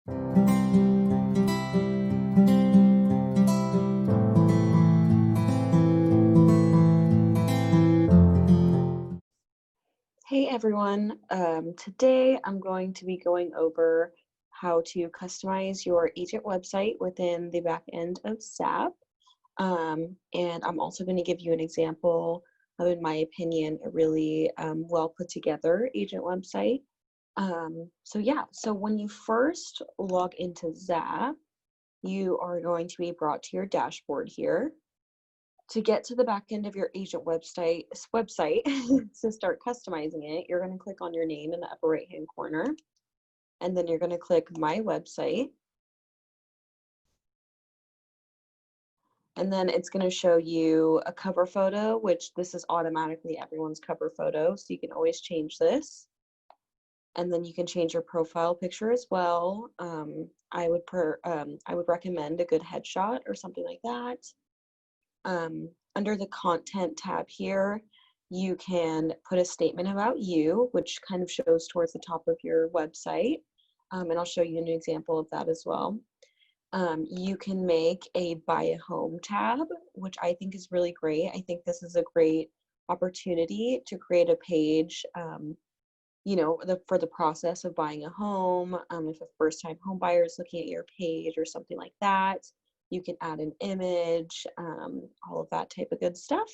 Hey everyone, today I'm going to be going over how to customize your agent website within the back end of SAP. And I'm also going to give you an example of, in my opinion, a really well put together agent website. So when you first log into ZAP, you are going to be brought to your dashboard here. To get to the back end of your agent website to start customizing it, you're going to click on your name in the upper right hand corner, and then you're going to click My Website, and then it's going to show you a cover photo, which this is automatically everyone's cover photo, so you can always change this. And then you can change your profile picture as well. I would recommend a good headshot or something like that. Under the content tab here, you can put a statement about you, which kind of shows towards the top of your website. And I'll show you an example of that as well. You can make a buy a home tab, which I think is really great. I think this is a great opportunity to create a page, for the process of buying a home. If a first-time home buyer is looking at your page or something like that, you can add an image, all of that type of good stuff.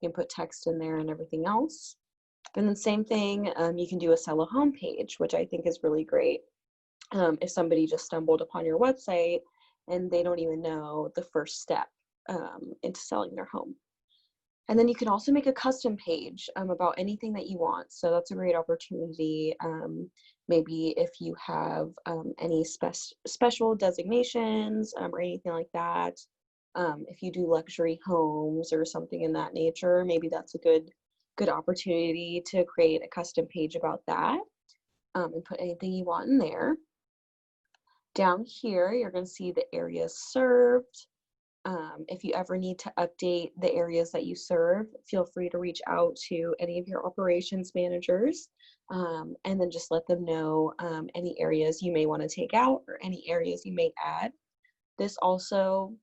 You can put text in there and everything else. And then same thing, you can do a sell a home page, which I think is really great. If somebody just stumbled upon your website and they don't even know the first step into selling their home. And then you can also make a custom page about anything that you want. So that's a great opportunity. Maybe if you have any special designations or anything like that. If you do luxury homes or something in that nature, maybe that's a good opportunity to create a custom page about that, and put anything you want in there. Down here, you're going to see the areas served. If you ever need to update the areas that you serve, feel free to reach out to any of your operations managers, and then just let them know any areas you may want to take out or any areas you may add. This also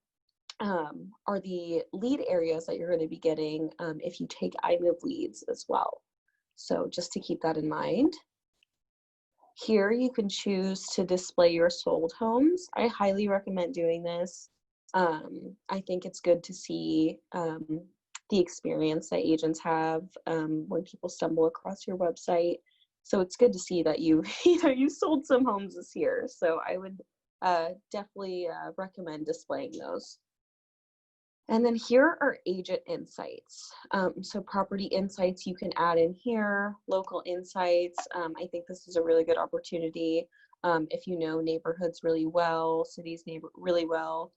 are the lead areas that you're going to be getting if you take iMove leads as well. So just to keep that in mind. Here you can choose to display your sold homes. I highly recommend doing this. I think it's good to see the experience that agents have when people stumble across your website. So it's good to see that you you sold some homes this year. So I would definitely recommend displaying those. And then here are agent insights. So property insights you can add in here, local insights. I think this is a really good opportunity if you know neighborhoods really well, cities really well,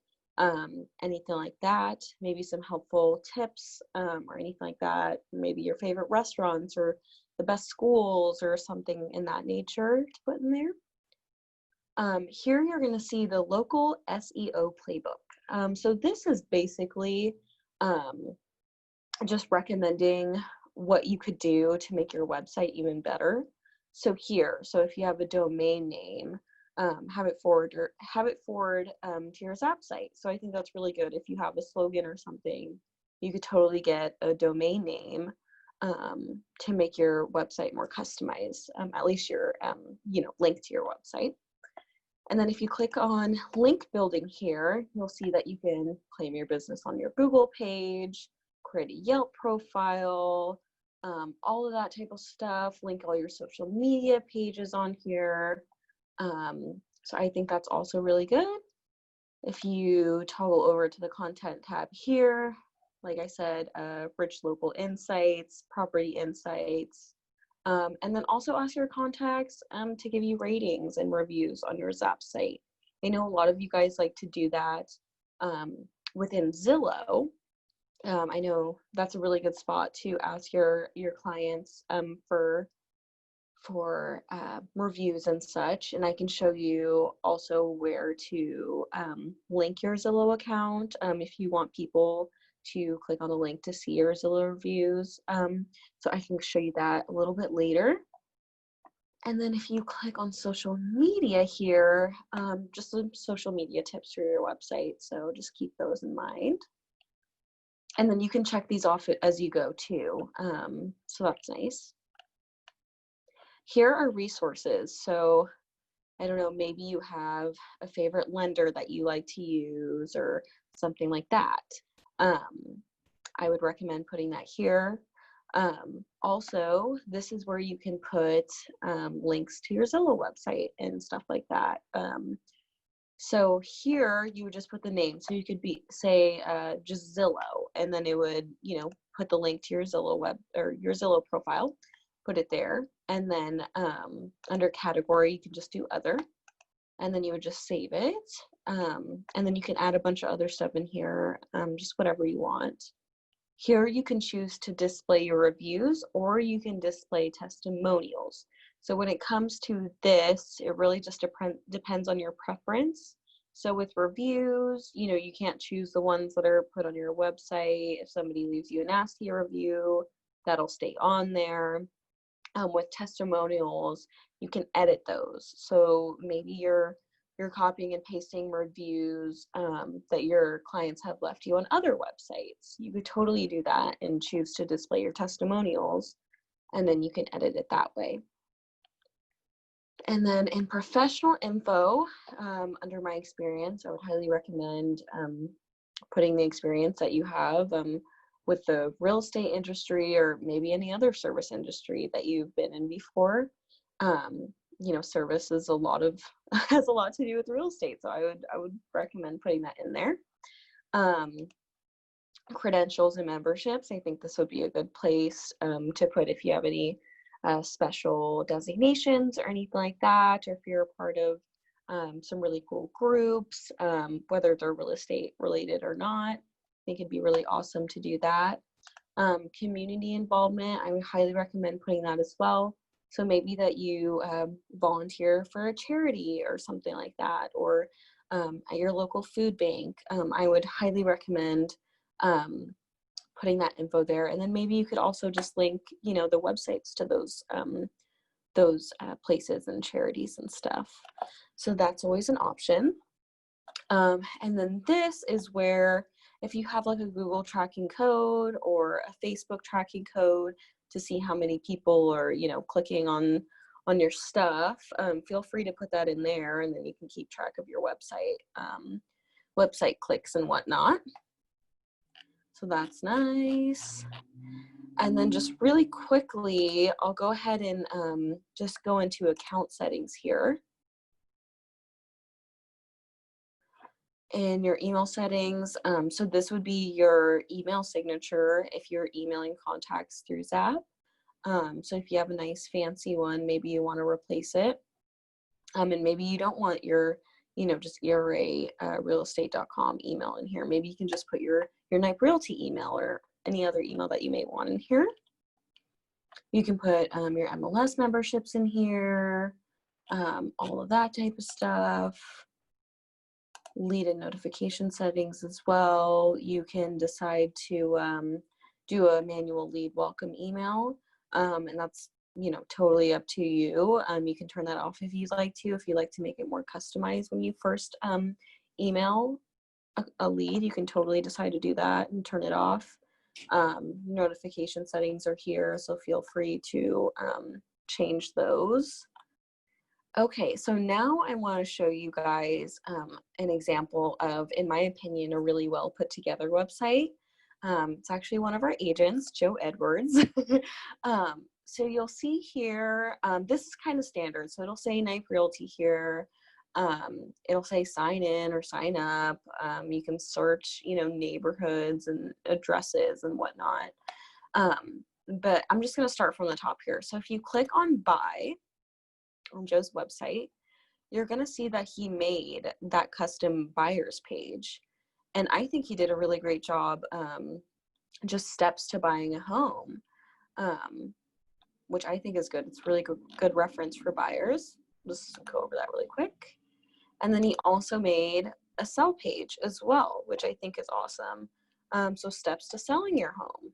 anything like that. Maybe some helpful tips or anything like that. Maybe your favorite restaurants or the best schools or something in that nature to put in there. Here you're going to see the local SEO playbook. So this is basically just recommending what you could do to make your website even better. So if you have a domain name, have it forward to your Zap site. So I think that's really good. If you have a slogan or something, you could totally get a domain name to make your website more customized. At least your link to your website. And then if you click on link building here, you'll see that you can claim your business on your Google page, create a Yelp profile, all of that type of stuff, link all your social media pages on here. So I think that's also really good. If you toggle over to the content tab here, like I said, rich local insights, property insights, and then also ask your contacts to give you ratings and reviews on your Zap site. I know a lot of you guys like to do that within Zillow. I know that's a really good spot to ask your clients for reviews and such. And I can show you also where to link your Zillow account if you want people to click on the link to see your Zillow reviews. So I can show you that a little bit later. And then if you click on social media here, just some social media tips for your website. So just keep those in mind. And then you can check these off as you go too. So that's nice. Here are resources. So I don't know, maybe you have a favorite lender that you like to use or something like that. I would recommend putting that here. Also, this is where you can put links to your Zillow website and stuff like that. So here you would just put the name. So you could say just Zillow, and then it would, put the link to your Zillow web or your Zillow profile, put it there. And then under category, you can just do other, and then you would just save it. And then you can add a bunch of other stuff in here, just whatever you want. Here you can choose to display your reviews, or you can display testimonials. So when it comes to this, it really just depends on your preference. So with reviews, you can't choose the ones that are put on your website. If somebody leaves you a nasty review, that'll stay on there. With testimonials, you can edit those. So maybe you're copying and pasting reviews that your clients have left you on other websites. You could totally do that and choose to display your testimonials, and then you can edit it that way. And then in professional info, under my experience, I would highly recommend putting the experience that you have with the real estate industry, or maybe any other service industry that you've been in before. Service is has a lot to do with real estate, so I would recommend putting that in there. Credentials and memberships, I think this would be a good place to put if you have any special designations or anything like that, or if you're a part of some really cool groups, whether they're real estate related or not. I think it'd be really awesome to do that. Community involvement, I would highly recommend putting that as well. So maybe that you volunteer for a charity or something like that, or at your local food bank. I would highly recommend putting that info there. And then maybe you could also just link, the websites to those places and charities and stuff. So that's always an option. And then this is where, if you have like a Google tracking code or a Facebook tracking code to see how many people are, clicking on your stuff, feel free to put that in there, and then you can keep track of your website clicks and whatnot. So that's nice. And then just really quickly, I'll go ahead and just go into account settings here. In your email settings, so this would be your email signature if you're emailing contacts through Zap. So if you have a nice fancy one, maybe you want to replace it. And maybe you don't want your, just ERA realestate.com email in here. Maybe you can just put your Knipe Realty email or any other email that you may want in here. You can put your MLS memberships in here, all of that type of stuff. Lead and notification settings as well. You can decide to do a manual lead welcome email, and that's totally up to you. You can turn that off if you'd like to make it more customized when you first email a lead. You can totally decide to do that and turn it off. Notification settings are here, so feel free to change those. Okay, so now I want to show you guys an example of, in my opinion, a really well put together website. It's actually one of our agents, Joe Edwards. So you'll see here, this is kind of standard. So it'll say Knipe Realty here. It'll say sign in or sign up. You can search, neighborhoods and addresses and whatnot. But I'm just going to start from the top here. So if you click on buy on Joe's website, you're going to see that he made that custom buyers page. And I think he did a really great job, just steps to buying a home, which I think is good. It's really good reference for buyers. Just go over that really quick. And then he also made a sell page as well, which I think is awesome. So steps to selling your home.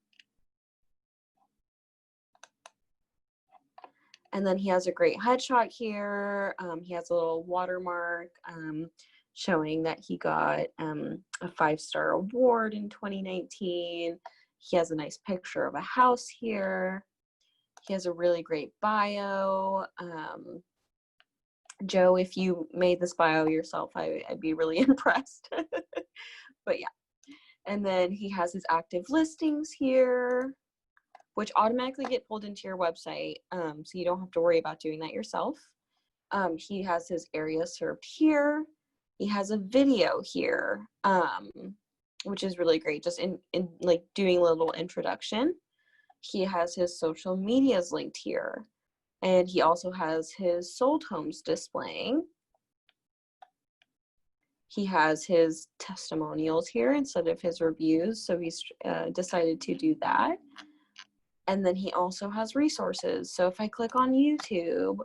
And then he has a great headshot here. He has a little watermark showing that he got a 5-star award in 2019. He has a nice picture of a house here. He has a really great bio. Joe, if you made this bio yourself, I'd be really impressed. But yeah. And then he has his active listings here, which automatically get pulled into your website. So you don't have to worry about doing that yourself. He has his area served here. He has a video here, which is really great, just in like doing a little introduction. He has his social medias linked here. And he also has his sold homes displaying. He has his testimonials here instead of his reviews, so he's decided to do that. And then he also has resources. So if I click on YouTube,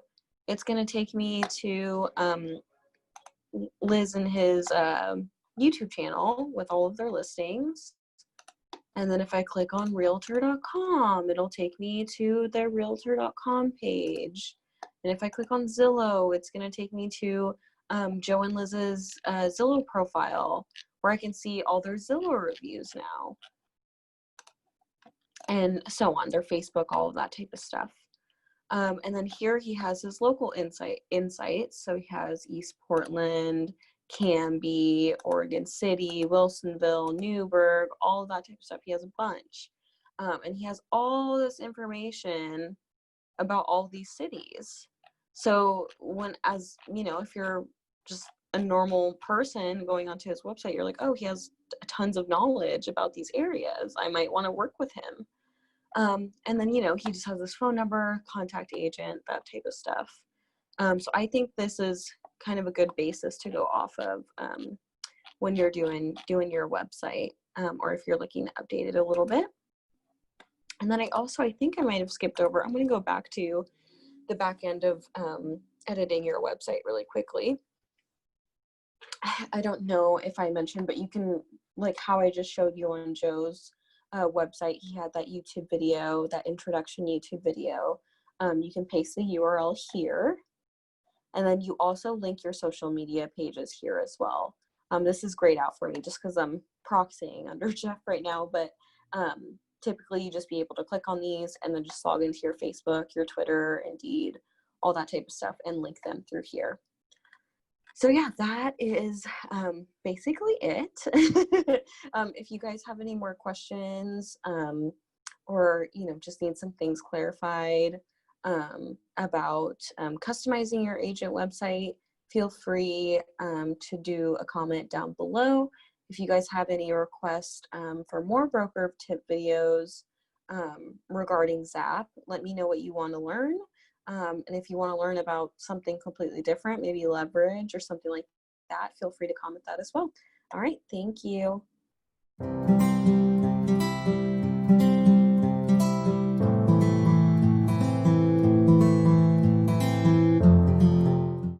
it's going to take me to Liz and his YouTube channel with all of their listings. And then if I click on realtor.com, it'll take me to their realtor.com page. And if I click on Zillow, it's going to take me to Joe and Liz's Zillow profile, where I can see all their Zillow reviews now. And so on, their Facebook, all of that type of stuff. And then here he has his local insights. So he has East Portland, Canby, Oregon City, Wilsonville, Newburgh, all of that type of stuff. He has a bunch. And he has all this information about all these cities. So if you're just a normal person going onto his website, you're like, oh, he has tons of knowledge about these areas. I might want to work with him. And then, he just has his phone number, contact agent, that type of stuff. So I think this is kind of a good basis to go off of when you're doing your website, or if you're looking to update it a little bit. And then I think I might have skipped over. I'm going to go back to the back end of editing your website really quickly. I don't know if I mentioned, but you can, like how I just showed you on Joe's website, he had that YouTube video, that introduction YouTube video. You can paste the URL here. And then you also link your social media pages here as well. This is grayed out for me just because I'm proxying under Jeff right now, but typically you just be able to click on these and then just log into your Facebook, your Twitter, Indeed, all that type of stuff, and link them through here. So yeah, that is basically it. If you guys have any more questions or just need some things clarified about customizing your agent website, feel free to do a comment down below. If you guys have any requests for more broker tip videos regarding Zap, let me know what you want to learn. And if you want to learn about something completely different, maybe leverage or something like that, feel free to comment that as well. All right, thank you.